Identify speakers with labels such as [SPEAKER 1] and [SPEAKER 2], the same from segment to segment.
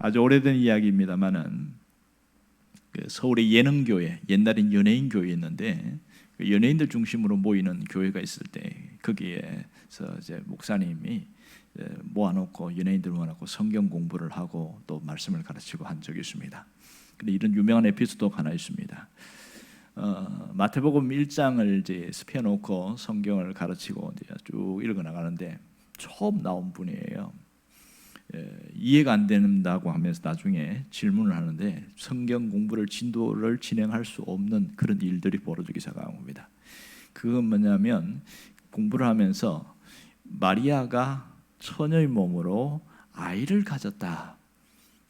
[SPEAKER 1] 아주 오래된 이야기입니다만은 서울의 예능교회, 옛날엔 연예인교회였는데 연예인들 중심으로 모이는 교회가 있을 때 거기에서 이제 목사님이 모아놓고 연예인들 모아놓고 성경 공부를 하고 또 말씀을 가르치고 한 적이 있습니다. 근데 이런 유명한 에피소드가 하나 있습니다. 마태복음 1장을 이제 펴놓고 성경을 가르치고 이제 쭉 읽어 나가는데 처음 나온 분이에요. 이해가 안 된다고 하면서 나중에 질문을 하는데 성경 공부를 진도를 진행할 수 없는 그런 일들이 벌어지기 시작한 겁니다. 그건 뭐냐면 공부를 하면서 마리아가 처녀의 몸으로 아이를 가졌다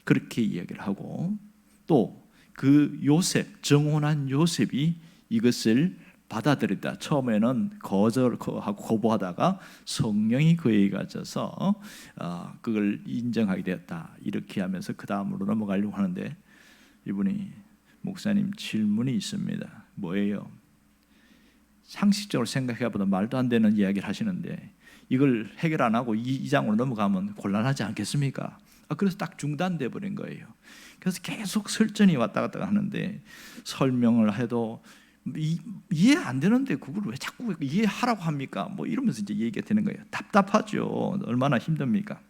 [SPEAKER 1] 그렇게 이야기를 하고 또 그 요셉, 정혼한 요셉이 이것을 받아들였다. 처음에는 거절하고 거부하다가 성령이 그에게 갇혀서 그걸 인정하게 되었다. 이렇게 하면서 그 다음으로 넘어가려고 하는데 이분이 목사님 질문이 있습니다. 뭐예요? 상식적으로 생각해보다 말도 안 되는 이야기를 하시는데 이걸 해결 안 하고 2장으로 넘어가면 곤란하지 않겠습니까? 그래서 딱 중단돼 버린 거예요. 그래서 계속 설전이 왔다 갔다 하는데 설명을 해도 이해 안 되는데 그걸 왜 자꾸 이해하라고 합니까? 뭐 이러면서 이제 얘기가 되는 거예요. 답답하죠. 얼마나 힘듭니까?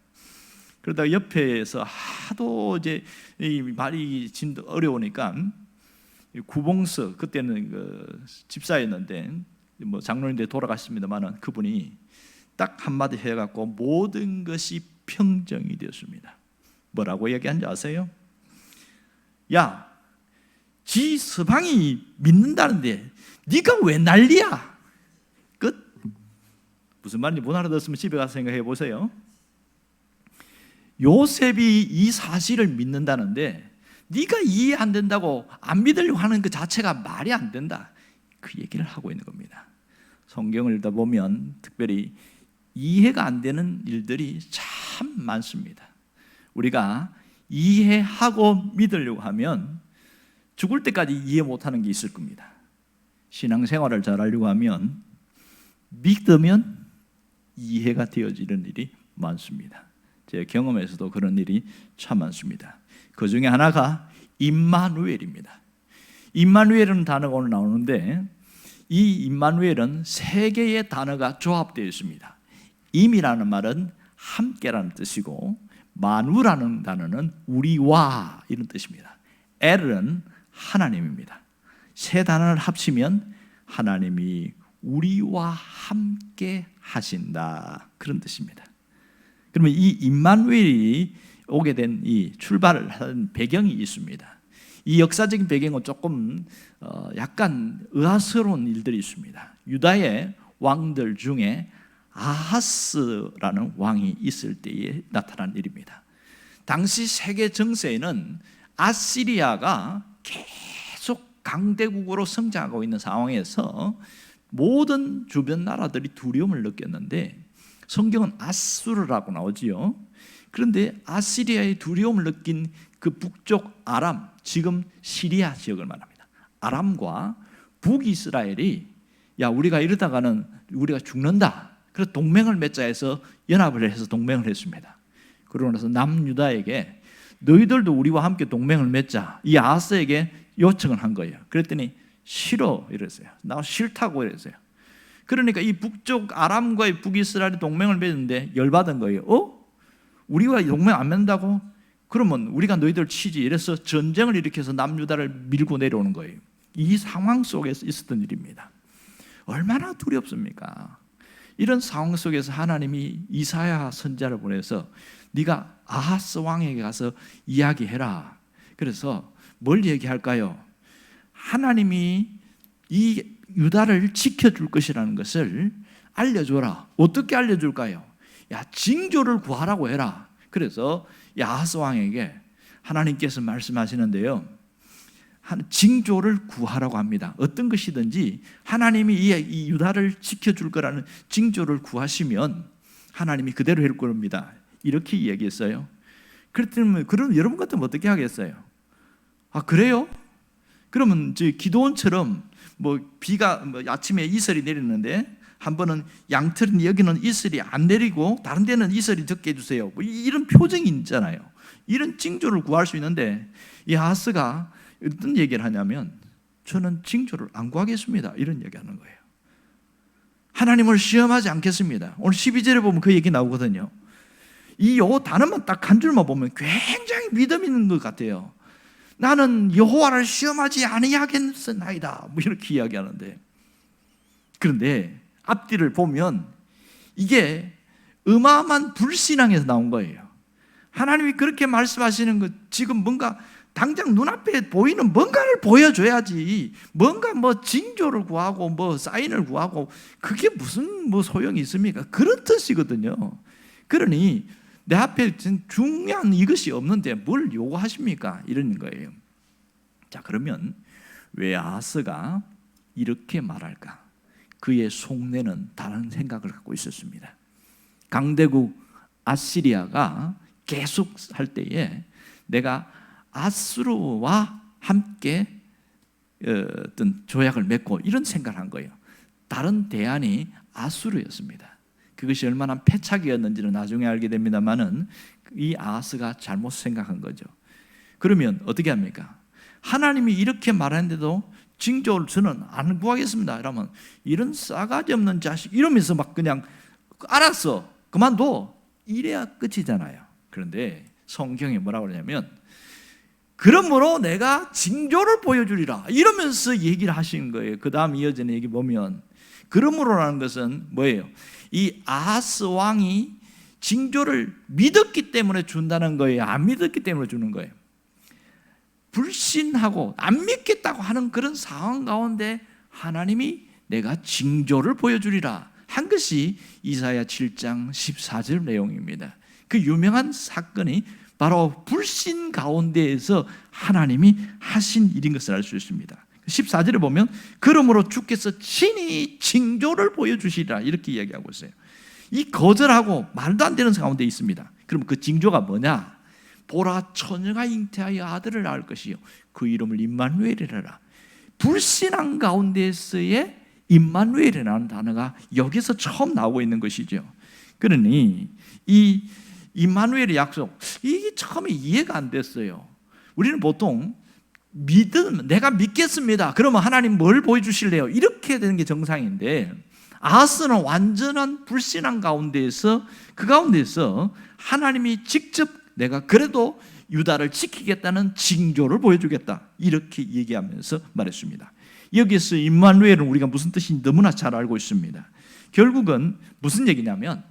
[SPEAKER 1] 그러다가 옆에서 하도 이제 이 말이 어려우니까 구봉서 그때는 그 집사였는데 뭐 장로인데 돌아갔습니다만은 그분이 딱 한마디 해갖고 모든 것이 평정이 되었습니다. 뭐라고 얘기한지 아세요? 야, 지 서방이 믿는다는데 네가 왜 난리야? 끝. 무슨 말인지 못 알아듣으면 집에 가서 생각해 보세요. 요셉이 이 사실을 믿는다는데 네가 이해 안 된다고 안 믿으려고 하는 그 자체가 말이 안 된다. 그 얘기를 하고 있는 겁니다. 성경을 읽다 보면 특별히 이해가 안 되는 일들이 참 많습니다. 우리가 이해하고 믿으려고 하면 죽을 때까지 이해 못하는 게 있을 겁니다. 신앙생활을 잘하려고 하면 믿으면 이해가 되어지는 일이 많습니다. 제 경험에서도 그런 일이 참 많습니다. 그 중에 하나가 임마누엘입니다. 임마누엘은 단어가 오늘 나오는데 이 임마누엘은 세 개의 단어가 조합되어 있습니다. 임이라는 말은 함께라는 뜻이고 마누라는 단어는 우리와 이런 뜻입니다. 엘은 하나님입니다. 세 단어를 합치면 하나님이 우리와 함께 하신다 그런 뜻입니다. 그러면 이 임마누엘이 오게 된 이 출발을 한 배경이 있습니다. 이 역사적인 배경은 조금 약간 의아스러운 일들이 있습니다. 유다의 왕들 중에 아하스라는 왕이 있을 때에 나타난 일입니다. 당시 세계 정세에는 아시리아가 계속 강대국으로 성장하고 있는 상황에서 모든 주변 나라들이 두려움을 느꼈는데 성경은 아수르라고 나오지요. 그런데 아시리아의 두려움을 느낀 그 북쪽 아람, 지금 시리아 지역을 말합니다. 아람과 북이스라엘이 야 우리가 이러다가는 우리가 죽는다. 그래서 동맹을 맺자 해서 연합을 해서 동맹을 했습니다. 그러고 나서 남유다에게 너희들도 우리와 함께 동맹을 맺자. 이 아하스에게 요청을 한 거예요. 그랬더니 싫어 이랬어요. 나 싫다고 이랬어요. 그러니까 이 북쪽 아람과의 북이스라엘이 동맹을 맺는데 열받은 거예요. 우리와 동맹 안 맺는다고? 그러면 우리가 너희들 치지. 이래서 전쟁을 일으켜서 남유다를 밀고 내려오는 거예요. 이 상황 속에서 있었던 일입니다. 얼마나 두렵습니까? 이런 상황 속에서 하나님이 이사야 선지자를 보내서 네가 아하스 왕에게 가서 이야기해라. 그래서 뭘 얘기할까요? 하나님이 이 유다를 지켜줄 것이라는 것을 알려줘라. 어떻게 알려줄까요? 야, 징조를 구하라고 해라. 그래서 아하스 왕에게 하나님께서 말씀하시는데요, 징조를 구하라고 합니다. 어떤 것이든지 하나님이 이 유다를 지켜줄 거라는 징조를 구하시면 하나님이 그대로 해줄 겁니다. 이렇게 이야기했어요. 그렇다면 그럼 여러분 같으면 어떻게 하겠어요? 그래요? 그러면 기도원처럼 비가 아침에 이슬이 내리는데 한 번은 양털은 여기는 이슬이 안 내리고 다른 데는 이슬이 적게 해주세요. 이런 표정이 있잖아요. 이런 징조를 구할 수 있는데 이 아하스가 어떤 얘기를 하냐면 저는 징조를 안 구하겠습니다 이런 얘기하는 거예요. 하나님을 시험하지 않겠습니다. 오늘 12절에 보면 그 얘기 나오거든요. 이 단어만 딱 한 줄만 보면 굉장히 믿음 있는 것 같아요. 나는 여호와를 시험하지 아니하겠나이다 뭐 이렇게 이야기하는데, 그런데 앞뒤를 보면 이게 어마어마한 불신앙에서 나온 거예요. 하나님이 그렇게 말씀하시는 것, 지금 뭔가 당장 눈앞에 보이는 뭔가를 보여줘야지, 뭔가 뭐 징조를 구하고 뭐 사인을 구하고 그게 무슨 뭐 소용이 있습니까? 그런 뜻이거든요. 그러니 내 앞에 중요한 이것이 없는데 뭘 요구하십니까? 이런 거예요. 자, 그러면 왜 아하스가 이렇게 말할까? 그의 속내는 다른 생각을 갖고 있었습니다. 강대국 아시리아가 계속 할 때에 내가 아수르와 함께 어떤 조약을 맺고 이런 생각을 한 거예요. 다른 대안이 아수르였습니다. 그것이 얼마나 패착이었는지는 나중에 알게 됩니다만은 이 아하스가 잘못 생각한 거죠. 그러면 어떻게 합니까? 하나님이 이렇게 말하는데도 징조를 저는 안 구하겠습니다 이러면 이런 싸가지 없는 자식 이러면서 막 그냥 알았어 그만둬 이래야 끝이잖아요. 그런데 성경에 뭐라고 그러냐면 그러므로 내가 징조를 보여주리라 이러면서 얘기를 하시는 거예요. 그 다음 이어지는 얘기 보면 그러므로라는 것은 뭐예요? 이 아하스 왕이 징조를 믿었기 때문에 준다는 거예요? 안 믿었기 때문에 주는 거예요? 불신하고 안 믿겠다고 하는 그런 상황 가운데 하나님이 내가 징조를 보여주리라 한 것이 이사야 7장 14절 내용입니다. 그 유명한 사건이 바로 불신 가운데에서 하나님이 하신 일인 것을 알 수 있습니다. 14절에 보면 그러므로 주께서 친히 징조를 보여주시리라 이렇게 이야기하고 있어요. 이 거절하고 말도 안 되는 가운데 있습니다. 그럼 그 징조가 뭐냐? 보라 처녀가 잉태하여 아들을 낳을 것이요 그 이름을 임마누엘이라. 불신앙 가운데서의 임마누엘이라는 단어가 여기서 처음 나오고 있는 것이죠. 그러니 이 임마누엘의 약속, 이게 처음에 이해가 안 됐어요. 우리는 보통 내가 믿겠습니다. 그러면 하나님 뭘 보여주실래요? 이렇게 되는 게 정상인데 아하스는 완전한 불신앙 가운데에서 그 가운데서 하나님이 직접 내가 그래도 유다를 지키겠다는 징조를 보여주겠다 이렇게 얘기하면서 말했습니다. 여기서 임마누엘은 우리가 무슨 뜻인지 너무나 잘 알고 있습니다. 결국은 무슨 얘기냐면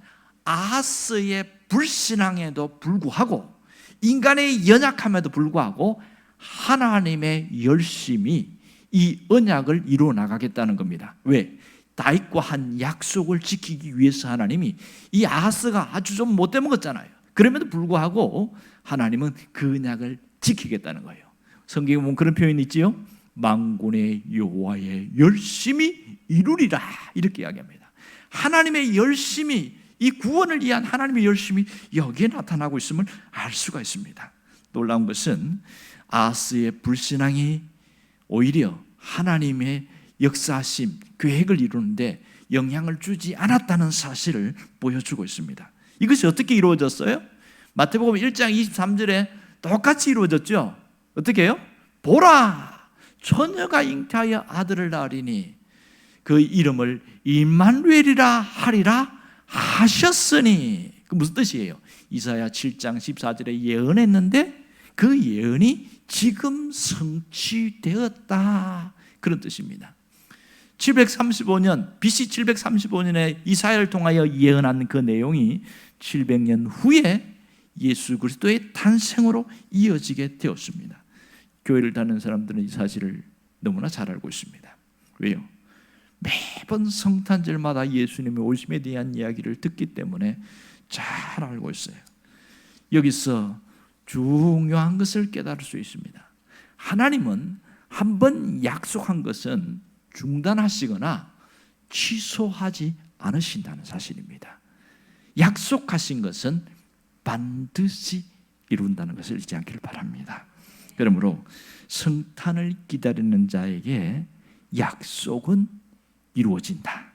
[SPEAKER 1] 아하스의 불신앙에도 불구하고 인간의 연약함에도 불구하고 하나님의 열심이 이 언약을 이루어 나가겠다는 겁니다. 왜? 다윗과 한 약속을 지키기 위해서 하나님이 이 아하스가 아주 좀 못돼 먹었잖아요. 그럼에도 불구하고 하나님은 그 언약을 지키겠다는 거예요. 성경에 보면 그런 표현이 있지요. 만군의 여호와의 열심히 이루리라 이렇게 이야기합니다. 하나님의 열심이, 이 구원을 위한 하나님의 열심이 여기에 나타나고 있음을 알 수가 있습니다. 놀라운 것은 아하스의 불신앙이 오히려 하나님의 역사하심, 계획을 이루는데 영향을 주지 않았다는 사실을 보여주고 있습니다. 이것이 어떻게 이루어졌어요? 마태복음 1장 23절에 똑같이 이루어졌죠. 어떻게 해요? 보라, 처녀가 잉태하여 아들을 낳으리니 그 이름을 임마누엘이라 하리라 하셨으니. 그 무슨 뜻이에요? 이사야 7장 14절에 예언했는데 그 예언이 지금 성취되었다, 그런 뜻입니다. 735년 BC 735년에 이사야를 통하여 예언한 그 내용이 700년 후에 예수 그리스도의 탄생으로 이어지게 되었습니다. 교회를 다니는 사람들은 이 사실을 너무나 잘 알고 있습니다. 왜요? 매번 성탄절마다 예수님의 오심에 대한 이야기를 듣기 때문에 잘 알고 있어요. 여기서 중요한 것을 깨달을 수 있습니다. 하나님은 한번 약속한 것은 중단하시거나 취소하지 않으신다는 사실입니다. 약속하신 것은 반드시 이룬다는 것을 잊지 않기를 바랍니다. 그러므로 성탄을 기다리는 자에게 약속은 이루어진다.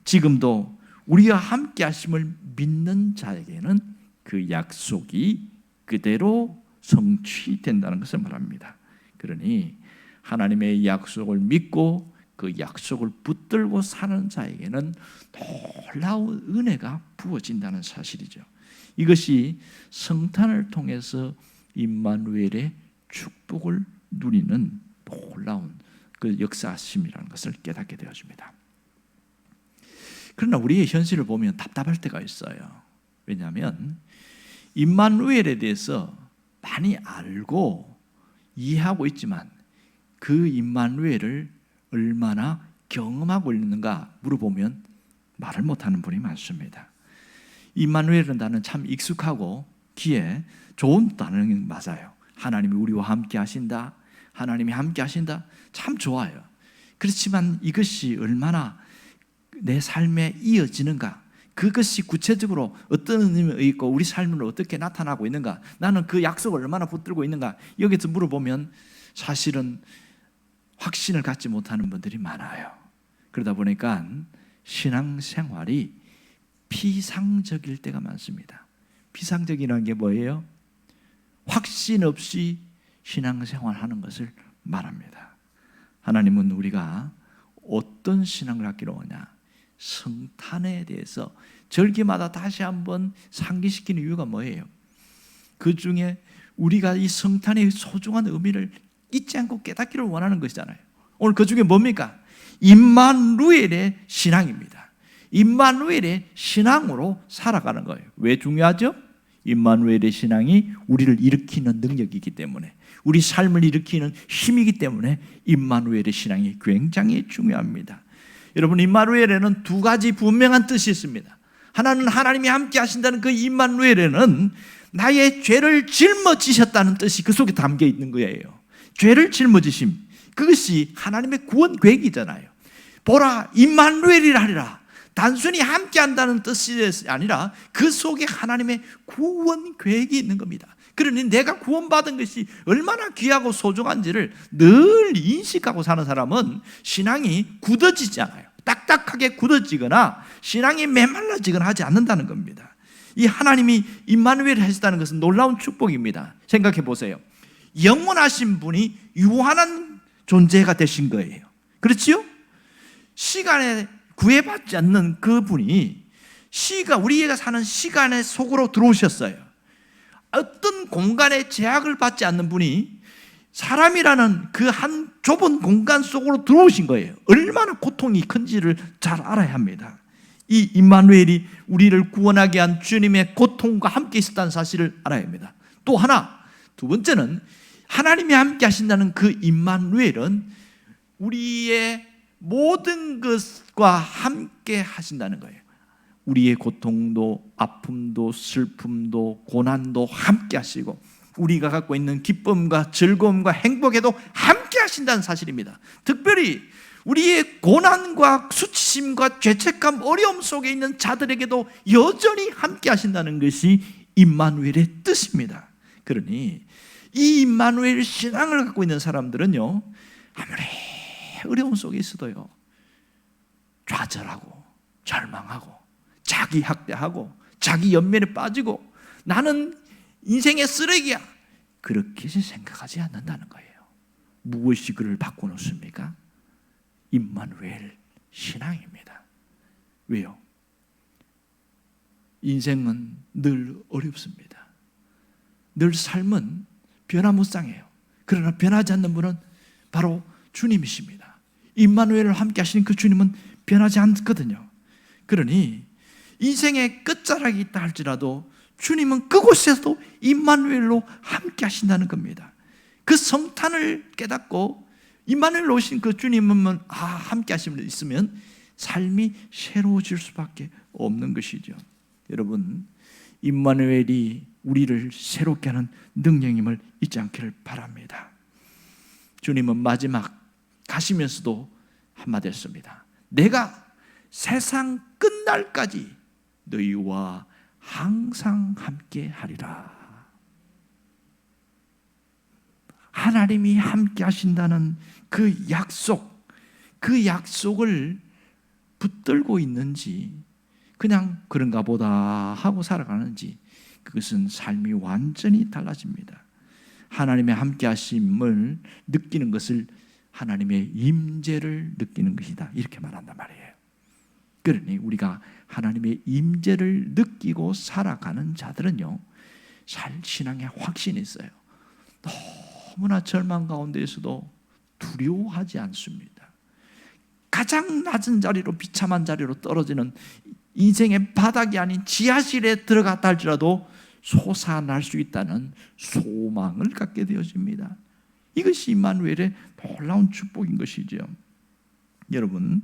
[SPEAKER 1] 지금도 우리와 함께 하심을 믿는 자에게는 그 약속이 그대로 성취된다는 것을 말합니다. 그러니 하나님의 약속을 믿고 그 약속을 붙들고 사는 자에게는 놀라운 은혜가 부어진다는 사실이죠. 이것이 성탄을 통해서 임마누엘의 축복을 누리는 놀라운 그 역사심이라는 것을 깨닫게 되어집니다. 그러나 우리의 현실을 보면 답답할 때가 있어요. 왜냐하면 임마누엘에 대해서 많이 알고 이해하고 있지만 그 임마누엘을 얼마나 경험하고 있는가 물어보면 말을 못하는 분이 많습니다. 임마누엘은 단어는 참 익숙하고 귀에 좋은 단어는 맞아요. 하나님이 우리와 함께 하신다, 하나님이 함께 하신다, 참 좋아요. 그렇지만 이것이 얼마나 내 삶에 이어지는가, 그것이 구체적으로 어떤 의미가 있고 우리 삶으로 어떻게 나타나고 있는가, 나는 그 약속을 얼마나 붙들고 있는가, 여기서 물어보면 사실은 확신을 갖지 못하는 분들이 많아요. 그러다 보니까 신앙생활이 피상적일 때가 많습니다. 피상적이라는 게 뭐예요? 확신 없이 신앙생활하는 것을 말합니다. 하나님은 우리가 어떤 신앙을 갖기로 하냐, 성탄에 대해서 절기마다 다시 한번 상기시키는 이유가 뭐예요? 그 중에 우리가 이 성탄의 소중한 의미를 잊지 않고 깨닫기를 원하는 것이잖아요. 오늘 그 중에 뭡니까? 임마누엘의 신앙입니다. 임마누엘의 신앙으로 살아가는 거예요. 왜 중요하죠? 임마누엘의 신앙이 우리를 일으키는 능력이기 때문에, 우리 삶을 일으키는 힘이기 때문에 임마누엘의 신앙이 굉장히 중요합니다. 여러분, 임마누엘에는 두 가지 분명한 뜻이 있습니다. 하나는 하나님이 함께 하신다는 그 임마누엘에는 나의 죄를 짊어지셨다는 뜻이 그 속에 담겨 있는 거예요. 죄를 짊어지심, 그것이 하나님의 구원 계획이잖아요. 보라, 임마누엘이라 하리라. 단순히 함께 한다는 뜻이 아니라 그 속에 하나님의 구원 계획이 있는 겁니다. 그러니 내가 구원받은 것이 얼마나 귀하고 소중한지를 늘 인식하고 사는 사람은 신앙이 굳어지지 않아요. 딱딱하게 굳어지거나 신앙이 메말라지거나 하지 않는다는 겁니다. 이 하나님이 임마누엘 하셨다는 것은 놀라운 축복입니다. 생각해 보세요. 영원하신 분이 유한한 존재가 되신 거예요. 그렇지요? 시간에 구애받지 않는 그분이 우리가 사는 시간의 속으로 들어오셨어요. 어떤 공간에 제약을 받지 않는 분이 사람이라는 그 한 좁은 공간 속으로 들어오신 거예요. 얼마나 고통이 큰지를 잘 알아야 합니다. 이 임마누엘이 우리를 구원하게 한 주님의 고통과 함께 있었다는 사실을 알아야 합니다. 또 하나, 두 번째는 하나님이 함께 하신다는 그 임마누엘은 우리의 모든 것과 함께 하신다는 거예요. 우리의 고통도, 아픔도, 슬픔도, 고난도 함께 하시고 우리가 갖고 있는 기쁨과 즐거움과 행복에도 함께 하신다는 사실입니다. 특별히 우리의 고난과 수치심과 죄책감, 어려움 속에 있는 자들에게도 여전히 함께 하신다는 것이 임마누엘의 뜻입니다. 그러니 이 임마누엘 신앙을 갖고 있는 사람들은요, 아무리 어려움 속에 있어도요, 좌절하고 절망하고 자기 학대하고 자기 연민에 빠지고 나는 인생의 쓰레기야, 그렇게 생각하지 않는다는 거예요. 무엇이 그를 바꿔놓습니까? 임마누엘 신앙입니다. 왜요? 인생은 늘 어렵습니다. 늘 삶은 변화무쌍해요. 그러나 변하지 않는 분은 바로 주님이십니다. 임마누엘을 함께 하시는 그 주님은 변하지 않거든요. 그러니 인생의 끝자락이 있다 할지라도 주님은 그곳에서도 임마누엘로 함께 하신다는 겁니다. 그 성탄을 깨닫고 임마누엘로 오신 그 주님은 함께 하시면 있으면 삶이 새로워질 수밖에 없는 것이죠. 여러분, 임마누엘이 우리를 새롭게 하는 능력임을 잊지 않기를 바랍니다. 주님은 마지막 가시면서도 한마디 했습니다. 내가 세상 끝날까지 너희와 항상 함께 하리라. 하나님이 함께 하신다는 그 약속을 붙들고 있는지 그냥 그런가 보다 하고 살아가는지, 그것은 삶이 완전히 달라집니다. 하나님의 함께 하심을 느끼는 것을 하나님의 임재를 느끼는 것이다, 이렇게 말한단 말이에요. 그러니 우리가 하나님의 임재를 느끼고 살아가는 자들은요, 신앙에 확신이 있어요. 너무나 절망 가운데에서도 두려워하지 않습니다. 가장 낮은 자리로, 비참한 자리로 떨어지는 인생의 바닥이 아닌 지하실에 들어갔다 할지라도 솟아날 수 있다는 소망을 갖게 되어집니다. 이것이 임마누엘의 놀라운 축복인 것이죠. 여러분,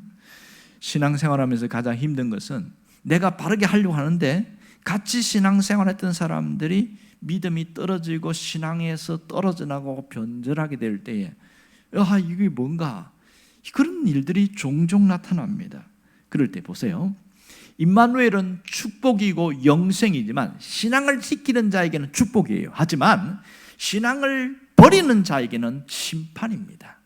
[SPEAKER 1] 신앙생활하면서 가장 힘든 것은 내가 바르게 하려고 하는데 같이 신앙생활했던 사람들이 믿음이 떨어지고 신앙에서 떨어져 나가고 변절하게 될 때에 이게 뭔가, 그런 일들이 종종 나타납니다. 그럴 때 보세요. 임마누엘은 축복이고 영생이지만 신앙을 지키는 자에게는 축복이에요. 하지만 신앙을 버리는 자에게는 심판입니다.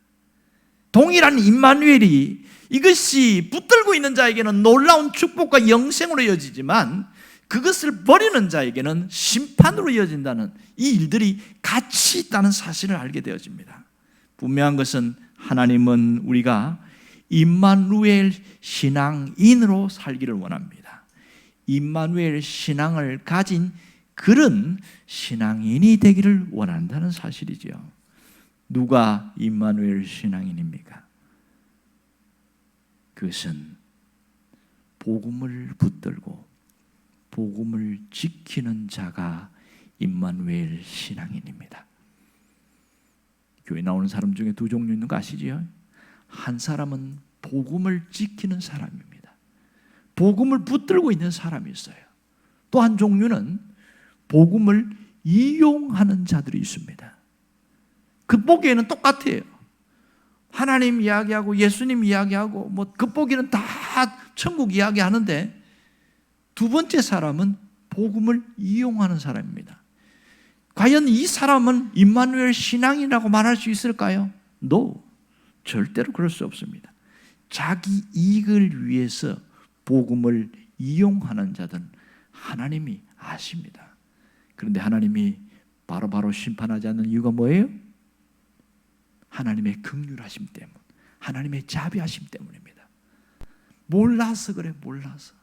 [SPEAKER 1] 동일한 임마누엘이 이것이 붙들고 있는 자에게는 놀라운 축복과 영생으로 이어지지만 그것을 버리는 자에게는 심판으로 이어진다는 이 일들이 같이 있다는 사실을 알게 되어집니다. 분명한 것은 하나님은 우리가 임마누엘 신앙인으로 살기를 원합니다. 임마누엘 신앙을 가진 그런 신앙인이 되기를 원한다는 사실이죠. 누가 임마누엘 신앙인입니까? 그것은 복음을 붙들고 복음을 지키는 자가 임마누엘 신앙인입니다. 교회 나오는 사람 중에 두 종류 있는 거 아시지요? 한 사람은 복음을 지키는 사람입니다. 복음을 붙들고 있는 사람이 있어요. 또 한 종류는 복음을 이용하는 자들이 있습니다. 겉보기에는 똑같아요. 하나님 이야기하고 예수님 이야기하고 겉보기에는 다 천국 이야기하는데 두 번째 사람은 복음을 이용하는 사람입니다. 과연 이 사람은 임마누엘 신앙이라고 말할 수 있을까요? No, 절대로 그럴 수 없습니다. 자기 이익을 위해서 복음을 이용하는 자들은 하나님이 아십니다. 그런데 하나님이 바로바로 심판하지 않는 이유가 뭐예요? 하나님의 긍휼하심 때문, 하나님의 자비하심 때문입니다. 몰라서 그래, 몰라서.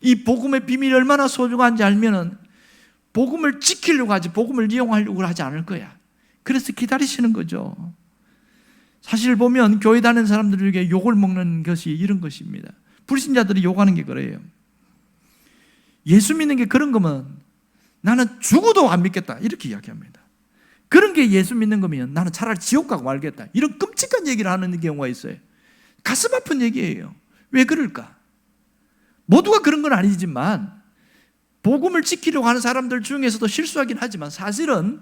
[SPEAKER 1] 이 복음의 비밀이 얼마나 소중한지 알면은 복음을 지키려고 하지 복음을 이용하려고 하지 않을 거야. 그래서 기다리시는 거죠. 사실 보면 교회 다니는 사람들에게 욕을 먹는 것이 이런 것입니다. 불신자들이 욕하는 게 그래요. 예수 믿는 게 그런 거면 나는 죽어도 안 믿겠다, 이렇게 이야기합니다. 그런 게 예수 믿는 거면 나는 차라리 지옥 가고 말겠다, 이런 끔찍한 얘기를 하는 경우가 있어요. 가슴 아픈 얘기예요. 왜 그럴까? 모두가 그런 건 아니지만 복음을 지키려고 하는 사람들 중에서도 실수하긴 하지만 사실은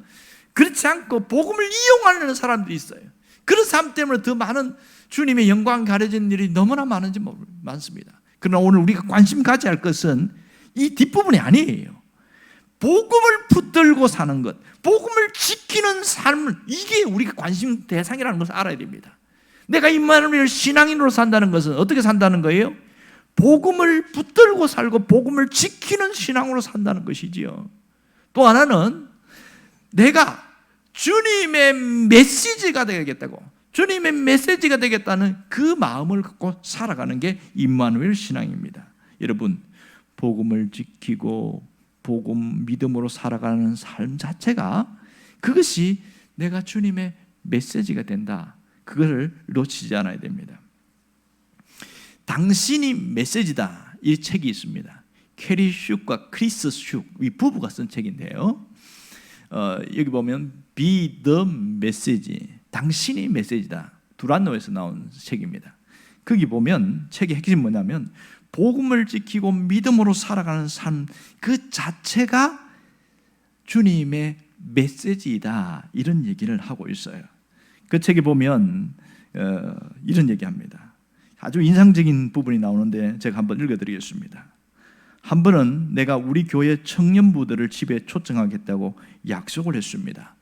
[SPEAKER 1] 그렇지 않고 복음을 이용하려는 사람들이 있어요. 그런 사람 때문에 더 많은 주님의 영광 가려지는 일이 너무나 많습니다. 그러나 오늘 우리가 관심 가져야 할 것은 이 뒷부분이 아니에요. 복음을 붙들고 사는 것, 복음을 지키는 삶을, 이게 우리가 관심 대상이라는 것을 알아야 됩니다. 내가 임마누엘 신앙인으로 산다는 것은 어떻게 산다는 거예요? 복음을 붙들고 살고 복음을 지키는 신앙으로 산다는 것이지요. 또 하나는 내가 주님의 메시지가 되겠다고, 주님의 메시지가 되겠다는 그 마음을 갖고 살아가는 게 임마누엘 신앙입니다. 여러분, 복음을 지키고 복음 믿음으로 살아가는 삶 자체가, 그것이 내가 주님의 메시지가 된다, 그것을 놓치지 않아야 됩니다. 당신이 메시지다, 이 책이 있습니다. 캐리 슈과 크리스 슈, 이 부부가 쓴 책인데요, 여기 보면 Be the Message, 당신이 메시지다, 두란노에서 나온 책입니다. 거기 보면 책의 핵심이 뭐냐면 복음을 지키고 믿음으로 살아가는 삶 그 자체가 주님의 메시지이다, 이런 얘기를 하고 있어요. 그 책에 보면 이런 얘기합니다. 아주 인상적인 부분이 나오는데 제가 한번 읽어드리겠습니다. 한 번은 내가 우리 교회 청년부들을 집에 초청하겠다고 약속을 했습니다.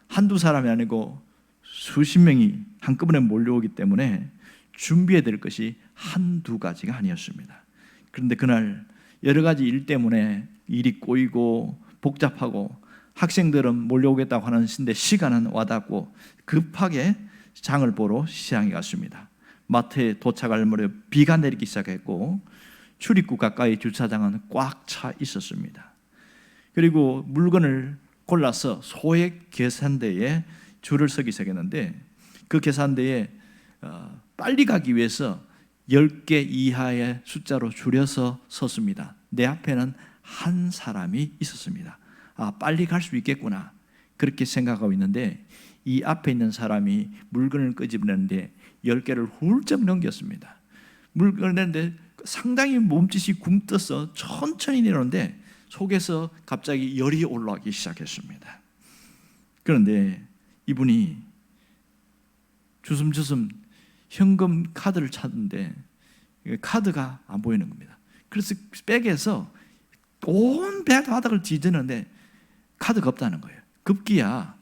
[SPEAKER 1] 한두 사람이 아니고 수십 명이 한꺼번에 몰려오기 때문에 준비해야 될 것이 한두 가지가 아니었습니다. 그런데 그날 여러 가지 일 때문에 일이 꼬이고 복잡하고 학생들은 몰려오겠다고 하는데 시간은 와닿고 급하게 장을 보러 시장에 갔습니다. 마트에 도착할 무렵 비가 내리기 시작했고 출입구 가까이 주차장은 꽉 차 있었습니다. 그리고 물건을 골라서 소액 계산대에 줄을 서기 시작했는데 그 계산대에 빨리 가기 위해서 10개 이하의 숫자로 줄여서 섰습니다. 내 앞에는 한 사람이 있었습니다. 빨리 갈 수 있겠구나 그렇게 생각하고 있는데 이 앞에 있는 사람이 물건을 끄집어내는데 10개를 훌쩍 넘겼습니다. 물건을 내는데 상당히 몸짓이 굼떠서 천천히 내려오는데 속에서 갑자기 열이 올라오기 시작했습니다. 그런데 이분이 주섬주섬 현금 카드를 찾는데 카드가 안 보이는 겁니다. 그래서 백에서 온 바닥을 뒤지는데 카드가 없다는 거예요. 급기야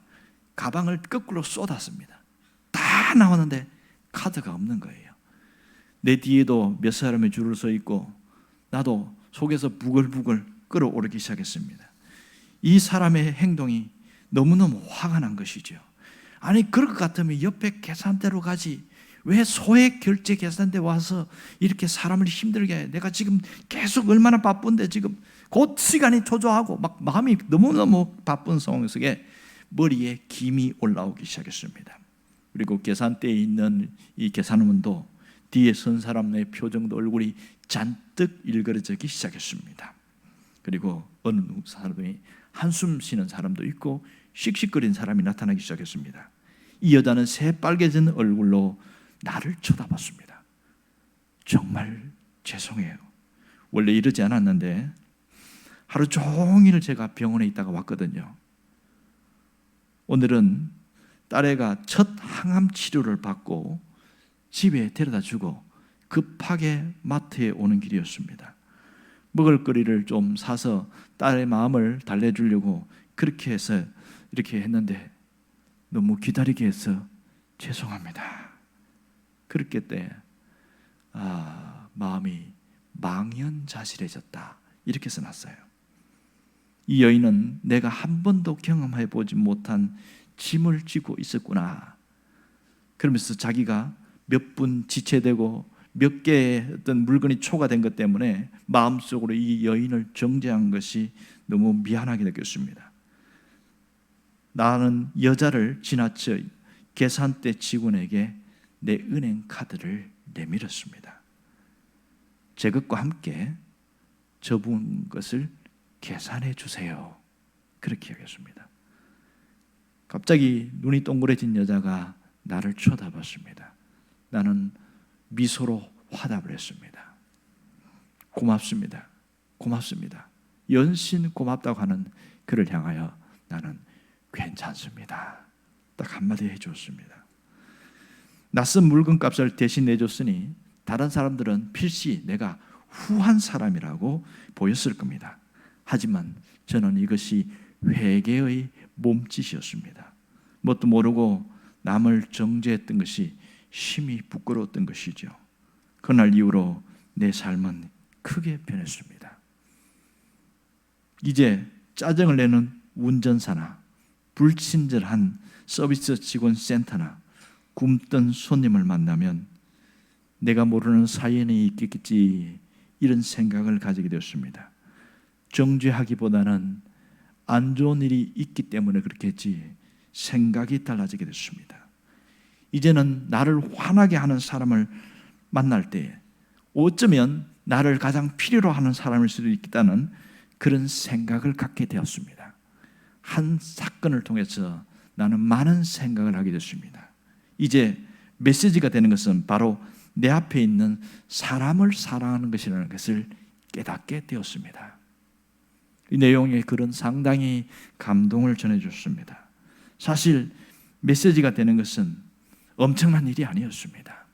[SPEAKER 1] 가방을 거꾸로 쏟았습니다. 다 나왔는데 카드가 없는 거예요. 내 뒤에도 몇 사람이 줄을 서 있고 나도 속에서 부글부글 끓어오르기 시작했습니다. 이 사람의 행동이 너무너무 화가 난 것이죠. 아니 그럴 것 같으면 옆에 계산대로 가지 왜 소액 결제 계산대 와서 이렇게 사람을 힘들게 해? 내가 지금 계속 얼마나 바쁜데 지금 곧 시간이 초조하고 막 마음이 너무너무 바쁜 상황 속에 머리에 김이 올라오기 시작했습니다. 그리고 계산대에 있는 이 계산원도 뒤에 선 사람의 표정도 얼굴이 잔뜩 일그러지기 시작했습니다. 그리고 어느 사람이 한숨 쉬는 사람도 있고 씩씩거리는 사람이 나타나기 시작했습니다. 이 여자는 새빨개진 얼굴로 나를 쳐다봤습니다. 정말 죄송해요. 원래 이러지 않았는데 하루 종일 제가 병원에 있다가 왔거든요. 오늘은 딸애가 첫 항암 치료를 받고 집에 데려다 주고 급하게 마트에 오는 길이었습니다. 먹을거리를 좀 사서 딸의 마음을 달래주려고 그렇게 해서 이렇게 했는데 너무 기다리게 해서 죄송합니다. 그렇게 때 마음이 망연자실해졌다 이렇게 써놨어요. 이 여인은 내가 한 번도 경험해 보지 못한 짐을 지고 있었구나. 그러면서 자기가 몇 분 지체되고 몇 개의 어떤 물건이 초과된 것 때문에 마음속으로 이 여인을 정죄한 것이 너무 미안하게 느꼈습니다. 나는 여자를 지나쳐 계산대 직원에게 내 은행 카드를 내밀었습니다. 제 것과 함께 저분 것을 계산해 주세요. 그렇게 하겠습니다. 갑자기 눈이 동그래진 여자가 나를 쳐다봤습니다. 나는 미소로 화답을 했습니다. 고맙습니다. 고맙습니다. 연신 고맙다고 하는 그를 향하여 나는 괜찮습니다. 딱 한마디 해줬습니다. 낯선 물건값을 대신 내줬으니 다른 사람들은 필시 내가 후한 사람이라고 보였을 겁니다. 하지만 저는 이것이 회개의 몸짓이었습니다. 뭣도 모르고 남을 정죄했던 것이 심히 부끄러웠던 것이죠. 그날 이후로 내 삶은 크게 변했습니다. 이제 짜증을 내는 운전사나 불친절한 서비스 직원 센터나 굶던 손님을 만나면 내가 모르는 사연이 있겠지 이런 생각을 가지게 되었습니다. 정죄하기보다는 안 좋은 일이 있기 때문에 그렇게 했지 생각이 달라지게 됐습니다. 이제는 나를 화나게 하는 사람을 만날 때 어쩌면 나를 가장 필요로 하는 사람일 수도 있다는 그런 생각을 갖게 되었습니다. 한 사건을 통해서 나는 많은 생각을 하게 됐습니다. 이제 메시지가 되는 것은 바로 내 앞에 있는 사람을 사랑하는 것이라는 것을 깨닫게 되었습니다. 이 내용의 글은 상당히 감동을 전해줬습니다. 사실 메시지가 되는 것은 엄청난 일이 아니었습니다.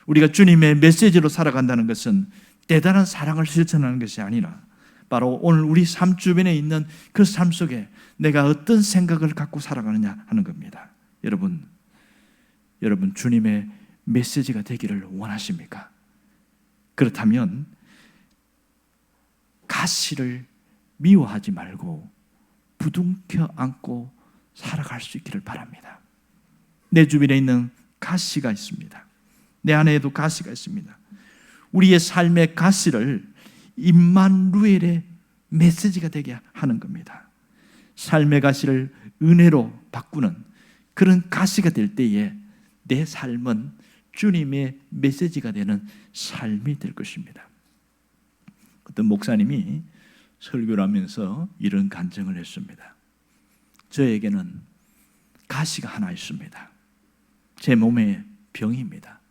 [SPEAKER 1] 우리가 주님의 메시지로 살아간다는 것은 대단한 사랑을 실천하는 것이 아니라 바로 오늘 우리 삶 주변에 있는 그 삶 속에 내가 어떤 생각을 갖고 살아가느냐 하는 겁니다. 여러분 주님의 메시지가 되기를 원하십니까? 그렇다면 가시를 미워하지 말고 부둥켜 안고 살아갈 수 있기를 바랍니다. 내 주변에 있는 가시가 있습니다. 내 안에도 가시가 있습니다. 우리의 삶의 가시를 임마누엘의 메시지가 되게 하는 겁니다. 삶의 가시를 은혜로 바꾸는 그런 가시가 될 때에 내 삶은 주님의 메시지가 되는 삶이 될 것입니다. 어떤 목사님이 설교를 하면서 이런 간증을 했습니다. 저에게는 가시가 하나 있습니다. 제 몸에 병입니다.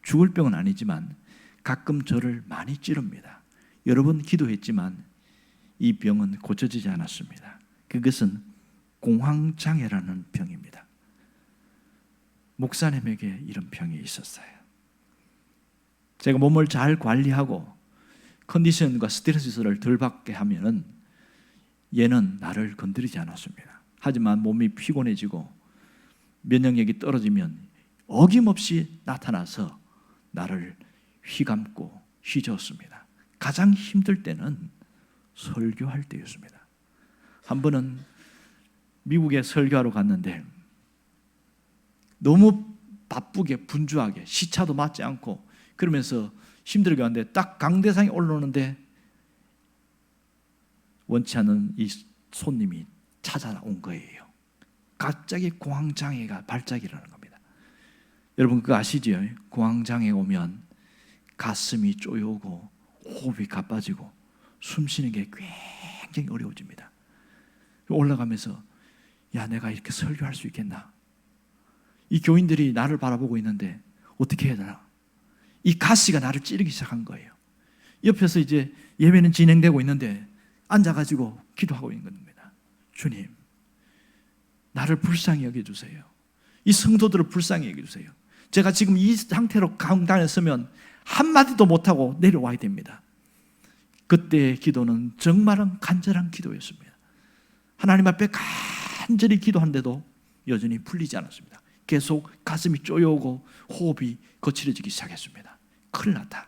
[SPEAKER 1] 죽을 병은 아니지만 가끔 저를 많이 찌릅니다. 여러 번 기도했지만 이 병은 고쳐지지 않았습니다. 그것은 공황장애라는 병입니다. 목사님에게 이런 병이 있었어요. 제가 몸을 잘 관리하고 컨디션과 스트레스를 덜 받게 하면은 얘는 나를 건드리지 않았습니다. 하지만 몸이 피곤해지고 면역력이 떨어지면 어김없이 나타나서 나를 휘감고 휘저었습니다. 가장 힘들 때는 설교할 때였습니다. 한 번은 미국에 설교하러 갔는데 너무 바쁘게 분주하게 시차도 맞지 않고 그러면서 힘들게 왔는데 딱 강대상에 올라오는데 원치 않는 이 손님이 찾아온 거예요. 갑자기 공황장애가 발작이라는 겁니다. 여러분 그거 아시죠? 공황장애 오면 가슴이 쪼여오고 호흡이 가빠지고 숨쉬는 게 굉장히 어려워집니다. 올라가면서 야 내가 이렇게 설교할 수 있겠나? 이 교인들이 나를 바라보고 있는데 어떻게 해야 되나? 이 가시가 나를 찌르기 시작한 거예요. 옆에서 이제 예배는 진행되고 있는데 앉아가지고 기도하고 있는 겁니다. 주님, 나를 불쌍히 여겨주세요. 이 성도들을 불쌍히 여겨주세요. 제가 지금 이 상태로 강단에 서면 한마디도 못하고 내려와야 됩니다. 그때의 기도는 정말은 간절한 기도였습니다. 하나님 앞에 간절히 기도하는데도 여전히 풀리지 않았습니다. 계속 가슴이 쪼여오고 호흡이 거칠어지기 시작했습니다. 큰일 났다.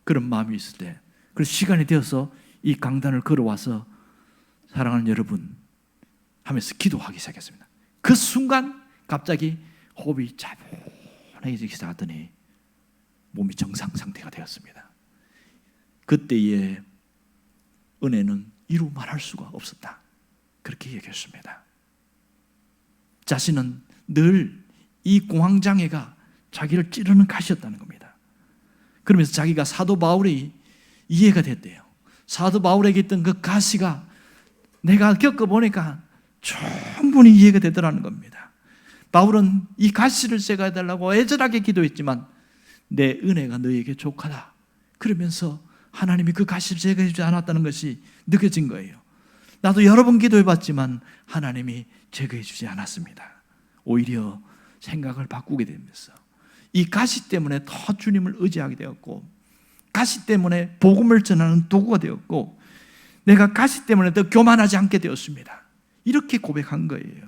[SPEAKER 1] 그런 마음이 있을 때 그래서 시간이 되어서 이 강단을 걸어와서 사랑하는 여러분 하면서 기도하기 시작했습니다. 그 순간 갑자기 호흡이 차분해지기 시작하더니 몸이 정상 상태가 되었습니다. 그때의 은혜는 이루 말할 수가 없었다. 그렇게 얘기했습니다. 자신은 늘 이 공황장애가 자기를 찌르는 가시였다는 겁니다. 그러면서 자기가 사도 바울이 이해가 됐대요. 사도 바울에게 있던 그 가시가 내가 겪어보니까 충분히 이해가 되더라는 겁니다. 바울은 이 가시를 제거해달라고 애절하게 기도했지만 내 은혜가 너에게 족하다. 그러면서 하나님이 그 가시를 제거해주지 않았다는 것이 느껴진 거예요. 나도 여러 번 기도해봤지만 하나님이 제거해주지 않았습니다. 오히려 생각을 바꾸게 되면서 이 가시 때문에 더 주님을 의지하게 되었고 가시 때문에 복음을 전하는 도구가 되었고 내가 가시 때문에 더 교만하지 않게 되었습니다. 이렇게 고백한 거예요.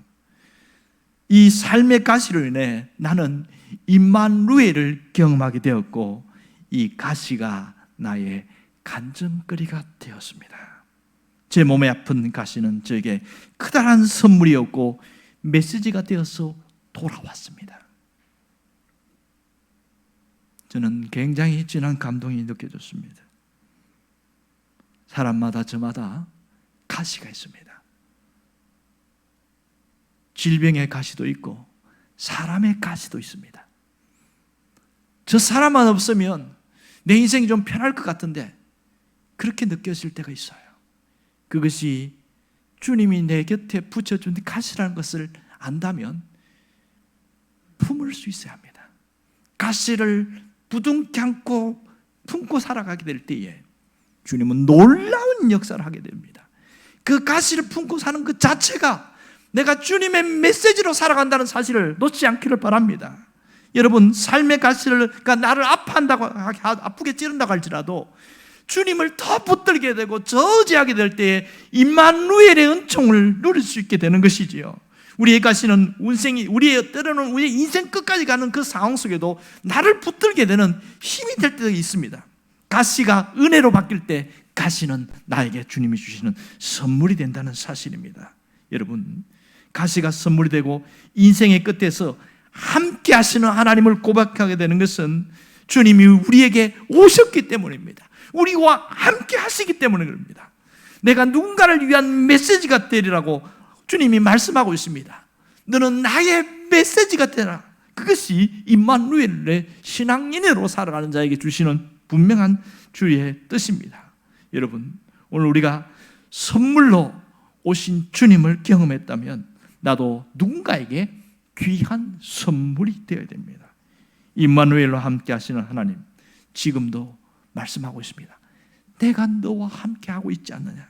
[SPEAKER 1] 이 삶의 가시로 인해 나는 임마누엘을 경험하게 되었고 이 가시가 나의 간증거리가 되었습니다. 제 몸에 아픈 가시는 저에게 크다란 선물이었고 메시지가 되어서 돌아왔습니다. 저는 굉장히 진한 감동이 느껴졌습니다. 사람마다 저마다 가시가 있습니다. 질병의 가시도 있고 사람의 가시도 있습니다. 저 사람만 없으면 내 인생이 좀 편할 것 같은데 그렇게 느껴질 때가 있어요. 그것이 주님이 내 곁에 붙여준 가시라는 것을 안다면 품을 수 있어야 합니다. 가시를 부둥켜 안고 품고 살아가게 될 때에 주님은 놀라운 역사를 하게 됩니다. 그 가시를 품고 사는 그 자체가 내가 주님의 메시지로 살아간다는 사실을 놓지 않기를 바랍니다. 여러분 삶의 가시를 나를 아프게 찌른다고 할지라도 주님을 더 붙들게 되고 저지하게 될 때에 임마누엘의 은총을 누릴 수 있게 되는 것이지요. 우리의 가시는 우리의 때로는 우리의 인생 끝까지 가는 그 상황 속에도 나를 붙들게 되는 힘이 될 때가 있습니다. 가시가 은혜로 바뀔 때 가시는 나에게 주님이 주시는 선물이 된다는 사실입니다. 여러분, 가시가 선물이 되고 인생의 끝에서 함께 하시는 하나님을 고백하게 되는 것은 주님이 우리에게 오셨기 때문입니다. 우리와 함께 하시기 때문에 그럽니다. 내가 누군가를 위한 메시지가 되리라고 주님이 말씀하고 있습니다. 너는 나의 메시지가 되라. 그것이 임마누엘의 신앙인으로 살아가는 자에게 주시는 분명한 주의 뜻입니다. 여러분, 오늘 우리가 선물로 오신 주님을 경험했다면 나도 누군가에게 귀한 선물이 되어야 됩니다. 임마누엘로 함께 하시는 하나님, 지금도 말씀하고 있습니다. 내가 너와 함께 하고 있지 않느냐?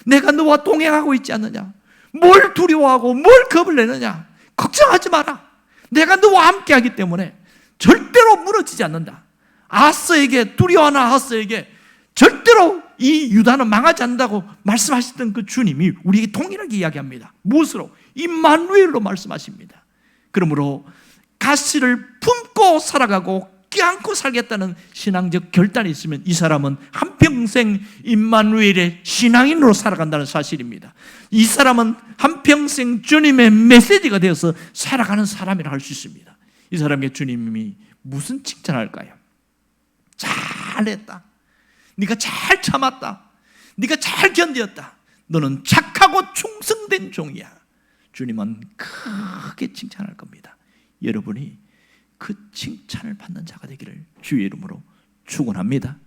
[SPEAKER 1] 내가 너와 동행하고 있지 않느냐? 뭘 두려워하고 뭘 겁을 내느냐? 걱정하지 마라. 내가 너와 함께 하기 때문에 절대로 무너지지 않는다. 아하스에게, 두려워하는 아하스에게 절대로 이 유다는 망하지 않는다고 말씀하셨던 그 주님이 우리에게 동일하게 이야기합니다. 무엇으로? 임마누엘로 말씀하십니다. 그러므로 가시를 품고 살아가고 껴안고 살겠다는 신앙적 결단이 있으면 이 사람은 한평생 임마누엘의 신앙인으로 살아간다는 사실입니다. 이 사람은 한평생 주님의 메시지가 되어서 살아가는 사람이라 할 수 있습니다. 이 사람에게 주님이 무슨 칭찬할까요? 잘했다. 네가 잘 참았다. 네가 잘 견디었다. 너는 착하고 충성된 종이야. 주님은 크게 칭찬할 겁니다. 여러분이 그 칭찬을 받는 자가 되기를 주의 이름으로 축원합니다.